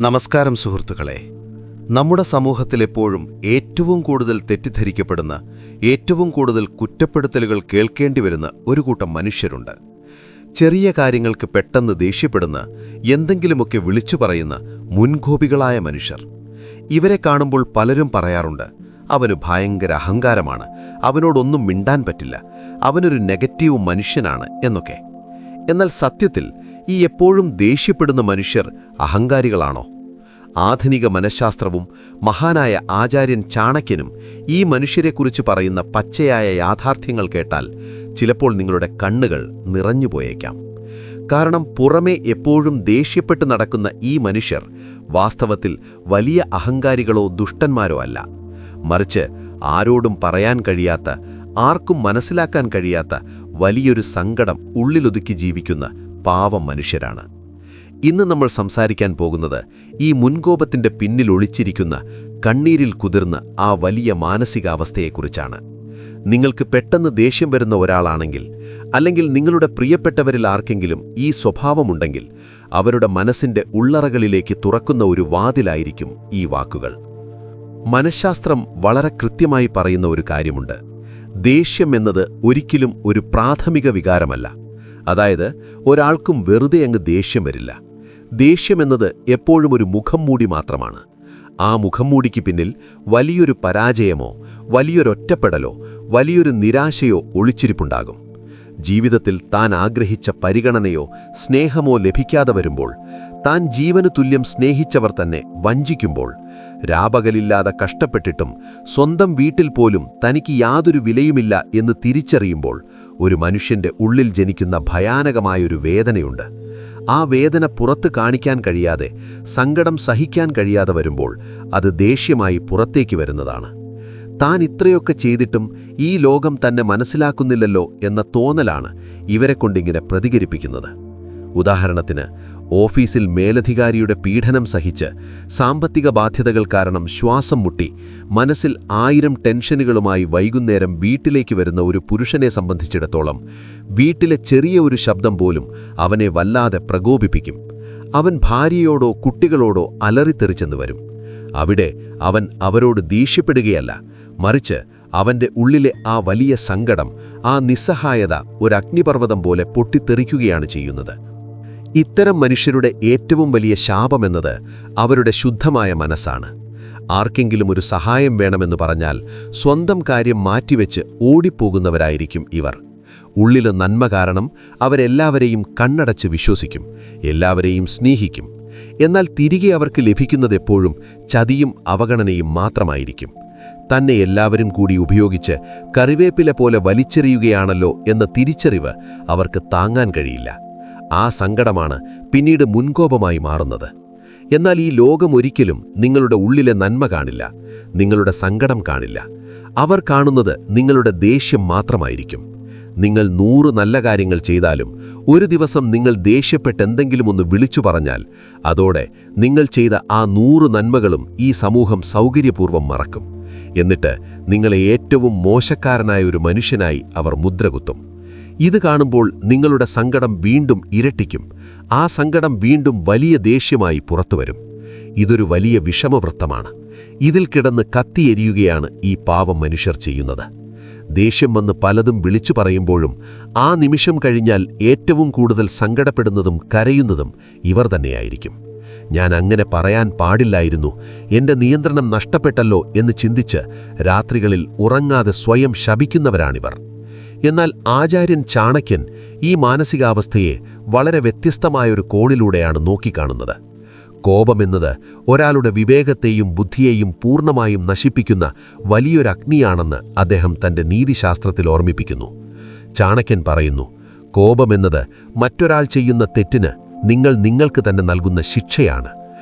നമസ്കാരം സുഹൃത്തുക്കളെ. നമ്മുടെ സമൂഹത്തിൽ എപ്പോഴും ഏറ്റവും കൂടുതൽ തെറ്റിദ്ധരിക്കപ്പെടുന്ന, ഏറ്റവും കൂടുതൽ കുറ്റപ്പെടുത്തലുകൾ കേൾക്കേണ്ടി വരുന്ന ഒരു കൂട്ടം മനുഷ്യരുണ്ട്. ചെറിയ കാര്യങ്ങൾക്ക് പെട്ടെന്ന് ദേഷ്യപ്പെടുന്ന, എന്തെങ്കിലുമൊക്കെ വിളിച്ചു പറയുന്ന മുൻകോപികളായ മനുഷ്യർ. ഇവരെ കാണുമ്പോൾ പലരും പറയാറുണ്ട്, അവന് ഭയങ്കര അഹങ്കാരമാണ്, അവനോടൊന്നും മിണ്ടാൻ പറ്റില്ല, അവനൊരു നെഗറ്റീവ് മനുഷ്യനാണ് എന്നൊക്കെ. എന്നാൽ സത്യത്തിൽ ഈ എപ്പോഴും ദേഷ്യപ്പെടുന്ന മനുഷ്യർ അഹങ്കാരികളാണോ? ആധുനിക മനഃശാസ്ത്രവും മഹാനായ ആചാര്യൻ ചാണക്യനും ഈ മനുഷ്യരെക്കുറിച്ച് പറയുന്ന പച്ചയായ യാഥാർത്ഥ്യങ്ങൾ കേട്ടാൽ ചിലപ്പോൾ നിങ്ങളുടെ കണ്ണുകൾ നിറഞ്ഞുപോയേക്കാം. കാരണം പുറമേ എപ്പോഴും ദേഷ്യപ്പെട്ട് നടക്കുന്ന ഈ മനുഷ്യർ വാസ്തവത്തിൽ വലിയ അഹങ്കാരികളോ ദുഷ്ടന്മാരോ അല്ല. മറിച്ച് ആരോടും പറയാൻ കഴിയാത്ത, ആർക്കും മനസ്സിലാക്കാൻ കഴിയാത്ത വലിയൊരു സങ്കടം ഉള്ളിലൊതുക്കി ജീവിക്കുന്ന പാവം മനുഷ്യരാണ്. ഇന്ന് നമ്മൾ സംസാരിക്കാൻ പോകുന്നത് ഈ മുൻകോപത്തിന്റെ പിന്നിൽ ഒളിച്ചിരിക്കുന്ന, കണ്ണീരിൽ കുതിർന്ന ആ വലിയ മാനസികാവസ്ഥയെക്കുറിച്ചാണ്. നിങ്ങൾക്ക് പെട്ടെന്ന് ദേഷ്യം വരുന്ന ഒരാളാണെങ്കിൽ, അല്ലെങ്കിൽ നിങ്ങളുടെ പ്രിയപ്പെട്ടവരിൽ ആർക്കെങ്കിലും ഈ സ്വഭാവമുണ്ടെങ്കിൽ, അവരുടെ മനസ്സിന്റെ ഉള്ളറകളിലേക്ക് തുറക്കുന്ന ഒരു വാതിലായിരിക്കും ഈ വാക്കുകൾ. മനഃശാസ്ത്രം വളരെ കൃത്യമായി പറയുന്ന ഒരു കാര്യമുണ്ട്. ദേഷ്യം എന്നത് ഒരിക്കലും ഒരു പ്രാഥമിക വികാരമല്ല. അതായത് ഒരാൾക്കും വെറുതെ അങ്ങ് ദേഷ്യം വരില്ല. ദേഷ്യമെന്നത് എപ്പോഴും ഒരു മുഖംമൂടി മാത്രമാണ്. ആ മുഖംമൂടിക്ക് പിന്നിൽ വലിയൊരു പരാജയമോ, വലിയൊരൊറ്റപ്പെടലോ, വലിയൊരു നിരാശയോ ഒളിച്ചിരിപ്പുണ്ടാകും. ജീവിതത്തിൽ താൻ ആഗ്രഹിച്ച പരിഗണനയോ സ്നേഹമോ ലഭിക്കാതെ വരുമ്പോൾ, താൻ ജീവന് തുല്യം സ്നേഹിച്ചവർ തന്നെ വഞ്ചിക്കുമ്പോൾ, രാപകലില്ലാതെ കഷ്ടപ്പെട്ടിട്ടും സ്വന്തം വീട്ടിൽ പോലും തനിക്ക് യാതൊരു വിലയുമില്ല എന്ന് തിരിച്ചറിയുമ്പോൾ ഒരു മനുഷ്യന്റെ ഉള്ളിൽ ജനിക്കുന്ന ഭയാനകമായൊരു വേദനയുണ്ട്. ആ വേദന പുറത്ത് കാണിക്കാൻ കഴിയാതെ, സങ്കടം സഹിക്കാൻ കഴിയാതെ വരുമ്പോൾ അത് ദേഷ്യമായി പുറത്തേക്ക് വരുന്നതാണ്. താൻ ഇത്രയൊക്കെ ചെയ്തിട്ടും ഈ ലോകം തന്നെ മനസ്സിലാക്കുന്നില്ലല്ലോ എന്ന തോന്നലാണ് ഇവരെക്കൊണ്ടിങ്ങനെ പ്രതികരിപ്പിക്കുന്നത്. ഉദാഹരണത്തിന്, ഓഫീസിൽ മേലധികാരിയുടെ പീഡനം സഹിച്ച്, സാമ്പത്തിക ബാധ്യതകൾ കാരണം ശ്വാസം മുട്ടി, മനസ്സിൽ 1000 ടെൻഷനുകളുമായി വൈകുന്നേരം വീട്ടിലേക്ക് വരുന്ന ഒരു പുരുഷനെ സംബന്ധിച്ചിടത്തോളം വീട്ടിലെ ചെറിയ ഒരു ശബ്ദം പോലും അവനെ വല്ലാതെ പ്രകോപിപ്പിക്കും. അവൻ ഭാര്യയോടോ കുട്ടികളോടോ അലറിത്തെറിച്ചെന്ന് വരും. അവിടെ അവൻ അവരോട് ദേഷ്യപ്പെടുകയല്ല, മറിച്ച് അവന്റെ ഉള്ളിലെ ആ വലിയ സങ്കടം, ആ നിസ്സഹായത ഒരു അഗ്നിപർവ്വതം പോലെ പൊട്ടിത്തെറിക്കുകയാണ് ചെയ്യുന്നത്. ഇത്തരം മനുഷ്യരുടെ ഏറ്റവും വലിയ ശാപമെന്നത് അവരുടെ ശുദ്ധമായ മനസ്സാണ്. ആർക്കെങ്കിലും ഒരു സഹായം വേണമെന്ന് പറഞ്ഞാൽ സ്വന്തം കാര്യം മാറ്റിവെച്ച് ഓടിപ്പോകുന്നവരായിരിക്കും ഇവർ. ഉള്ളിലെ നന്മ കാരണം അവരെല്ലാവരെയും കണ്ണടച്ച് വിശ്വസിക്കും, എല്ലാവരെയും സ്നേഹിക്കും. എന്നാൽ തിരികെ അവർക്ക് ലഭിക്കുന്നതെപ്പോഴും ചതിയും അവഗണനയും മാത്രമായിരിക്കും. തന്നെ എല്ലാവരും കൂടി ഉപയോഗിച്ച് കറിവേപ്പില പോലെ വലിച്ചെറിയുകയാണല്ലോ എന്ന തിരിച്ചറിവ് അവർക്ക് താങ്ങാൻ കഴിയില്ല. ആ സങ്കടമാണ് പിന്നീട് മുൻകോപമായി മാറുന്നത്. എന്നാൽ ഈ ലോകം ഒരിക്കലും നിങ്ങളുടെ ഉള്ളിലെ നന്മ കാണില്ല, നിങ്ങളുടെ സങ്കടം കാണില്ല. അവർ കാണുന്നത് നിങ്ങളുടെ ദേഷ്യം മാത്രമായിരിക്കും. നിങ്ങൾ 100 നല്ല കാര്യങ്ങൾ ചെയ്താലും ഒരു ദിവസം നിങ്ങൾ ദേഷ്യപ്പെട്ട് എന്തെങ്കിലും ഒന്ന് വിളിച്ചു പറഞ്ഞാൽ, അതോടെ നിങ്ങൾ ചെയ്ത ആ 100 നന്മകളും ഈ സമൂഹം സൗകര്യപൂർവ്വം മറക്കും. എന്നിട്ട് നിങ്ങളെ ഏറ്റവും മോശക്കാരനായ ഒരു മനുഷ്യനായി അവർ മുദ്രകുത്തും. ഇത് കാണുമ്പോൾ നിങ്ങളുടെ സങ്കടം വീണ്ടും ഇരട്ടിക്കും. ആ സങ്കടം വീണ്ടും വലിയ ദേഷ്യമായി പുറത്തുവരും. ഇതൊരു വലിയ വിഷമവൃത്തമാണ്. ഇതിൽ കിടന്ന് കത്തിയെരിയുകയാണ് ഈ പാവം മനുഷ്യർ ചെയ്യുന്നത്. ദേഷ്യം വന്ന് പലതും വിളിച്ചു പറയുമ്പോഴും ആ നിമിഷം കഴിഞ്ഞാൽ ഏറ്റവും കൂടുതൽ സങ്കടപ്പെടുന്നതും കരയുന്നതും ഇവർ തന്നെയായിരിക്കും. ഞാൻ അങ്ങനെ പറയാൻ പാടില്ലായിരുന്നു, എൻ്റെ നിയന്ത്രണം നഷ്ടപ്പെട്ടല്ലോ എന്ന് ചിന്തിച്ച് രാത്രികളിൽ ഉറങ്ങാതെ സ്വയം ശപിക്കുന്നവരാണിവർ. എന്നാൽ ആചാര്യൻ ചാണക്യൻ ഈ മാനസികാവസ്ഥയെ വളരെ വ്യത്യസ്തമായൊരു കോണിലൂടെയാണ് നോക്കിക്കാണുന്നത്. കോപമെന്നത് ഒരാളുടെ വിവേകത്തെയും ബുദ്ധിയെയും പൂർണ്ണമായും നശിപ്പിക്കുന്ന വലിയൊരു അഗ്നിയാണെന്ന് അദ്ദേഹം തൻ്റെ നീതിശാസ്ത്രത്തിൽ ഓർമ്മിപ്പിക്കുന്നു. ചാണക്യൻ പറയുന്നു, കോപമെന്നത് മറ്റൊരാൾ ചെയ്യുന്ന തെറ്റിന് നിങ്ങൾക്ക് തന്നെ നൽകുന്ന ശിക്ഷയാണ്.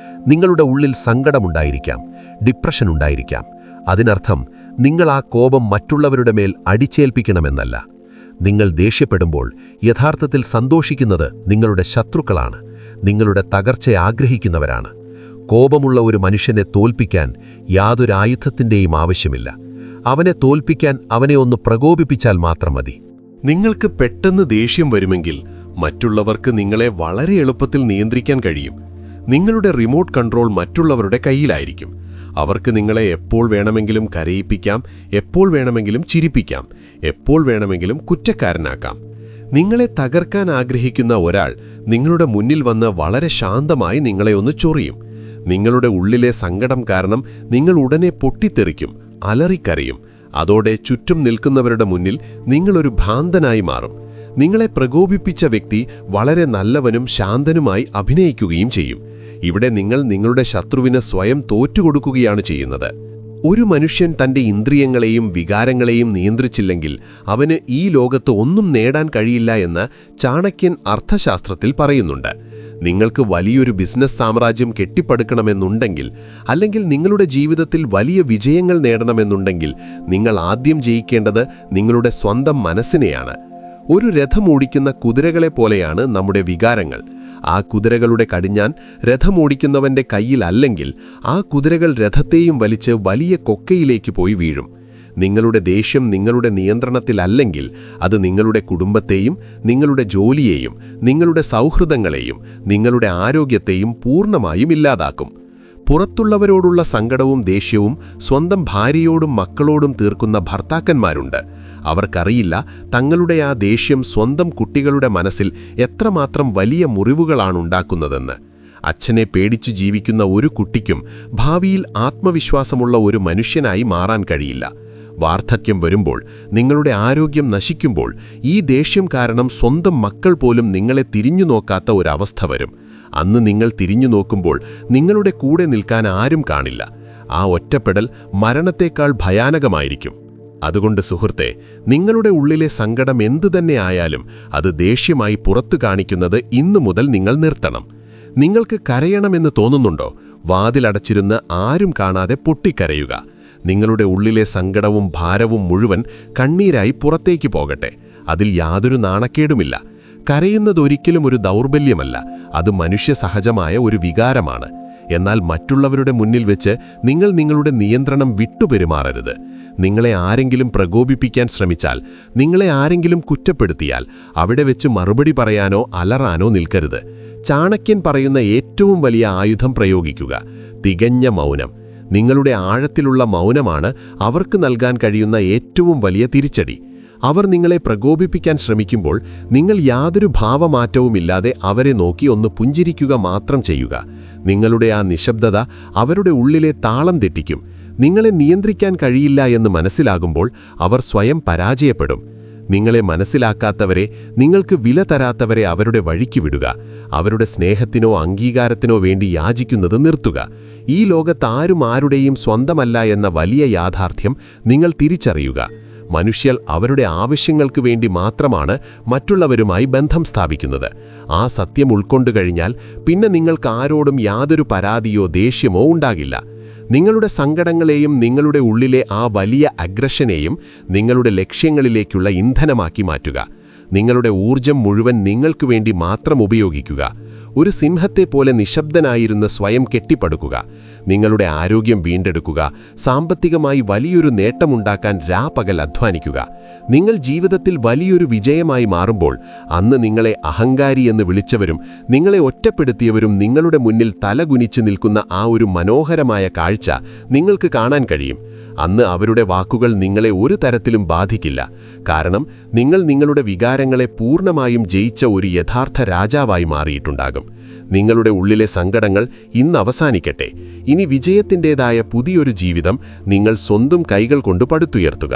നിങ്ങളുടെ ഉള്ളിൽ സങ്കടമുണ്ടായിരിക്കാം, ഡിപ്രഷൻ ഉണ്ടായിരിക്കാം. അതിനർത്ഥം നിങ്ങൾ ആ കോപം മറ്റുള്ളവരുടെ മേൽ അടിച്ചേൽപ്പിക്കണമെന്നല്ല. നിങ്ങൾ ദേഷ്യപ്പെടുമ്പോൾ യഥാർത്ഥത്തിൽ സന്തോഷിക്കുന്നത് നിങ്ങളുടെ ശത്രുക്കളാണ്, നിങ്ങളുടെ തകർച്ച ആഗ്രഹിക്കുന്നവരാണ്. കോപമുള്ള ഒരു മനുഷ്യനെ തോൽപ്പിക്കാൻ യാതൊരു ആയുധത്തിൻ്റെയും ആവശ്യമില്ല. അവനെ തോൽപ്പിക്കാൻ അവനെ ഒന്ന് പ്രകോപിപ്പിച്ചാൽ മാത്രം മതി. നിങ്ങൾക്ക് പെട്ടെന്ന് ദേഷ്യം വരുമെങ്കിൽ മറ്റുള്ളവർക്ക് നിങ്ങളെ വളരെ എളുപ്പത്തിൽ നിയന്ത്രിക്കാൻ കഴിയും. നിങ്ങളുടെ റിമോട്ട് കൺട്രോൾ മറ്റുള്ളവരുടെ കയ്യിലായിരിക്കും. അവർക്ക് നിങ്ങളെ എപ്പോൾ വേണമെങ്കിലും കരയിപ്പിക്കാം, എപ്പോൾ വേണമെങ്കിലും ചിരിപ്പിക്കാം, എപ്പോൾ വേണമെങ്കിലും കുറ്റക്കാരനാക്കാം. നിങ്ങളെ തകർക്കാൻ ആഗ്രഹിക്കുന്ന ഒരാൾ നിങ്ങളുടെ മുന്നിൽ വന്ന് വളരെ ശാന്തമായി നിങ്ങളെ ഒന്ന് ചൊറിയും. നിങ്ങളുടെ ഉള്ളിലെ സങ്കടം കാരണം നിങ്ങൾ ഉടനെ പൊട്ടിത്തെറിക്കും, അലറിക്കരയും. അതോടെ ചുറ്റും നിൽക്കുന്നവരുടെ മുന്നിൽ നിങ്ങളൊരു ഭ്രാന്തനായി മാറും. നിങ്ങളെ പ്രകോപിപ്പിച്ച വ്യക്തി വളരെ നല്ലവനും ശാന്തനുമായി അഭിനയിക്കുകയും ചെയ്യും. ഇവിടെ നിങ്ങൾ നിങ്ങളുടെ ശത്രുവിന് സ്വയം തോറ്റുകൊടുക്കുകയാണ് ചെയ്യുന്നത്. ഒരു മനുഷ്യൻ തന്റെ ഇന്ദ്രിയങ്ങളെയും വികാരങ്ങളെയും നിയന്ത്രിച്ചില്ലെങ്കിൽ അവന് ഈ ലോകത്ത് ഒന്നും നേടാൻ കഴിയില്ല എന്ന് ചാണക്യൻ അർത്ഥശാസ്ത്രത്തിൽ പറയുന്നുണ്ട്. നിങ്ങൾക്ക് വലിയൊരു ബിസിനസ് സാമ്രാജ്യം കെട്ടിപ്പടുക്കണമെന്നുണ്ടെങ്കിൽ, അല്ലെങ്കിൽ നിങ്ങളുടെ ജീവിതത്തിൽ വലിയ വിജയങ്ങൾ നേടണമെന്നുണ്ടെങ്കിൽ, നിങ്ങൾ ആദ്യം ജയിക്കേണ്ടത് നിങ്ങളുടെ സ്വന്തം മനസ്സിനെയാണ്. ഒരു രഥമോടിക്കുന്ന കുതിരകളെ പോലെയാണ് നമ്മുടെ വികാരങ്ങൾ. ആ കുതിരകളുടെ കടിഞ്ഞാൻ രഥമോടിക്കുന്നവന്റെ കയ്യിലല്ലെങ്കിൽ ആ കുതിരകൾ രഥത്തെയും വലിച്ച് വലിയ കൊക്കയിലേക്ക് പോയി വീഴും. നിങ്ങളുടെ ദേഷ്യം നിങ്ങളുടെ നിയന്ത്രണത്തിലല്ലെങ്കിൽ അത് നിങ്ങളുടെ കുടുംബത്തെയും നിങ്ങളുടെ ജോലിയെയും നിങ്ങളുടെ സൗഹൃദങ്ങളെയും നിങ്ങളുടെ ആരോഗ്യത്തെയും പൂർണ്ണമായും ഇല്ലാതാക്കും. പുറത്തുള്ളവരോടുള്ള സങ്കടവും ദേഷ്യവും സ്വന്തം ഭാര്യയോടും മക്കളോടും തീർക്കുന്ന ഭർത്താക്കന്മാരുണ്ട്. അവർക്കറിയില്ല തങ്ങളുടെ ആ ദേഷ്യം സ്വന്തം കുട്ടികളുടെ മനസ്സിൽ എത്രമാത്രം വലിയ മുറിവുകളാണുണ്ടാക്കുന്നതെന്ന്. അച്ഛനെ പേടിച്ചു ജീവിക്കുന്ന ഒരു കുട്ടിക്കും ഭാവിയിൽ ആത്മവിശ്വാസമുള്ള ഒരു മനുഷ്യനായി മാറാൻ കഴിയില്ല. വാർദ്ധക്യം വരുമ്പോൾ, നിങ്ങളുടെ ആരോഗ്യം നശിക്കുമ്പോൾ, ഈ ദേഷ്യം കാരണം സ്വന്തം മക്കൾ പോലും നിങ്ങളെ തിരിഞ്ഞു നോക്കാത്ത ഒരവസ്ഥ വരും. അന്ന് നിങ്ങൾ തിരിഞ്ഞു നോക്കുമ്പോൾ നിങ്ങളുടെ കൂടെ നിൽക്കാൻ ആരും കാണില്ല. ആ ഒറ്റപ്പെടൽ മരണത്തേക്കാൾ ഭയാനകമായിരിക്കും. അതുകൊണ്ട് സുഹൃത്തെ, നിങ്ങളുടെ ഉള്ളിലെ സങ്കടം എന്തുതന്നെ ആയാലും അത് ദേഷ്യമായി പുറത്തു കാണിക്കുന്നത് ഇന്നു മുതൽ നിങ്ങൾ നിർത്തണം. നിങ്ങൾക്ക് കരയണമെന്ന് തോന്നുന്നുണ്ടോ? വാതിലടച്ചിരുന്ന് ആരും കാണാതെ പൊട്ടിക്കരയുക. നിങ്ങളുടെ ഉള്ളിലെ സങ്കടവും ഭാരവും മുഴുവൻ കണ്ണീരായി പുറത്തേക്ക് പോകട്ടെ. അതിൽ യാതൊരു നാണക്കേടുമില്ല. കരയുന്നതൊരിക്കലും ഒരു ദൗർബല്യമല്ല, അത് മനുഷ്യസഹജമായ ഒരു വികാരമാണ്. എന്നാൽ മറ്റുള്ളവരുടെ മുന്നിൽ വെച്ച് നിങ്ങൾ നിങ്ങളുടെ നിയന്ത്രണം വിട്ടുപെരുമാറരുത്. നിങ്ങളെ ആരെങ്കിലും പ്രകോപിപ്പിക്കാൻ ശ്രമിച്ചാൽ, നിങ്ങളെ ആരെങ്കിലും കുറ്റപ്പെടുത്തിയാൽ അവിടെ വെച്ച് മറുപടി പറയാനോ അലറാനോ നിൽക്കരുത്. ചാണക്യൻ പറയുന്ന ഏറ്റവും വലിയ ആയുധം പ്രയോഗിക്കുക: തികഞ്ഞ മൗനം. നിങ്ങളുടെ ആഴത്തിലുള്ള മൗനമാണ് അവർക്ക് നൽകാൻ കഴിയുന്ന ഏറ്റവും വലിയ തിരിച്ചടി. അവർ നിങ്ങളെ പ്രകോപിപ്പിക്കാൻ ശ്രമിക്കുമ്പോൾ നിങ്ങൾ യാതൊരു ഭാവമാറ്റവുമില്ലാതെ അവരെ നോക്കി ഒന്ന് പുഞ്ചിരിക്കുക മാത്രം ചെയ്യുക. നിങ്ങളുടെ ആ നിശബ്ദത അവരുടെ ഉള്ളിലെ താളം തെറ്റിക്കും. നിങ്ങളെ നിയന്ത്രിക്കാൻ കഴിയില്ല എന്ന് മനസ്സിലാകുമ്പോൾ അവർ സ്വയം പരാജയപ്പെടും. നിങ്ങളെ മനസ്സിലാക്കാത്തവരെ, നിങ്ങൾക്ക് വില തരാത്തവരെ അവരുടെ വഴിക്ക് വിടുക. അവരുടെ സ്നേഹത്തിനോ അംഗീകാരത്തിനോ വേണ്ടി യാചിക്കുന്നത് നിർത്തുക. ഈ ലോകത്ത് ആരും ആരുടെയും സ്വന്തമല്ല എന്ന വലിയ യാഥാർത്ഥ്യം നിങ്ങൾ തിരിച്ചറിയുക. മനുഷ്യർ അവരുടെ ആവശ്യങ്ങൾക്ക് വേണ്ടി മാത്രമാണ് മറ്റുള്ളവരുമായി ബന്ധം സ്ഥാപിക്കുന്നത്. ആ സത്യം ഉൾക്കൊണ്ടുകഴിഞ്ഞാൽ പിന്നെ നിങ്ങൾക്ക് ആരോടും യാതൊരു പരാതിയോ ദേഷ്യമോ ഉണ്ടാകില്ല. നിങ്ങളുടെ സങ്കടങ്ങളെയും നിങ്ങളുടെ ഉള്ളിലെ ആ വലിയ അഗ്രഷനെയും നിങ്ങളുടെ ലക്ഷ്യങ്ങളിലേക്കുള്ള ഇന്ധനമാക്കി മാറ്റുക. നിങ്ങളുടെ ഊർജം മുഴുവൻ നിങ്ങൾക്ക് വേണ്ടി മാത്രം ഉപയോഗിക്കുക. ഒരു സിംഹത്തെ പോലെ നിശബ്ദനായിരുന്ന് സ്വയം കെട്ടിപ്പടുക്കുക. നിങ്ങളുടെ ആരോഗ്യം വീണ്ടെടുക്കുക. സാമ്പത്തികമായി വലിയൊരു നേട്ടമുണ്ടാക്കാൻ രാപകൽ അധ്വാനിക്കുക. നിങ്ങൾ ജീവിതത്തിൽ വലിയൊരു വിജയമായി മാറുമ്പോൾ അന്ന് നിങ്ങളെ അഹങ്കാരി എന്ന് വിളിച്ചവരും നിങ്ങളെ ഒറ്റപ്പെടുത്തിയവരും നിങ്ങളുടെ മുന്നിൽ തലകുനിച്ച് നിൽക്കുന്ന ആ ഒരു മനോഹരമായ കാഴ്ച നിങ്ങൾക്ക് കാണാൻ കഴിയും. അന്ന് അവരുടെ വാക്കുകൾ നിങ്ങളെ ഒരു തരത്തിലും ബാധിക്കില്ല. കാരണം നിങ്ങൾ നിങ്ങളുടെ വികാരങ്ങളെ പൂർണ്ണമായും ജയിച്ച ഒരു യഥാർത്ഥ രാജാവായി മാറിയിട്ടുണ്ടാകും. നിങ്ങളുടെ ഉള്ളിലെ സങ്കടങ്ങൾ ഇന്ന് അവസാനിക്കട്ടെ. ഇനി വിജയത്തിൻ്റെതായ പുതിയൊരു ജീവിതം നിങ്ങൾ സ്വന്തം കൈകൾ കൊണ്ട് പടുത്തുയർത്തുക.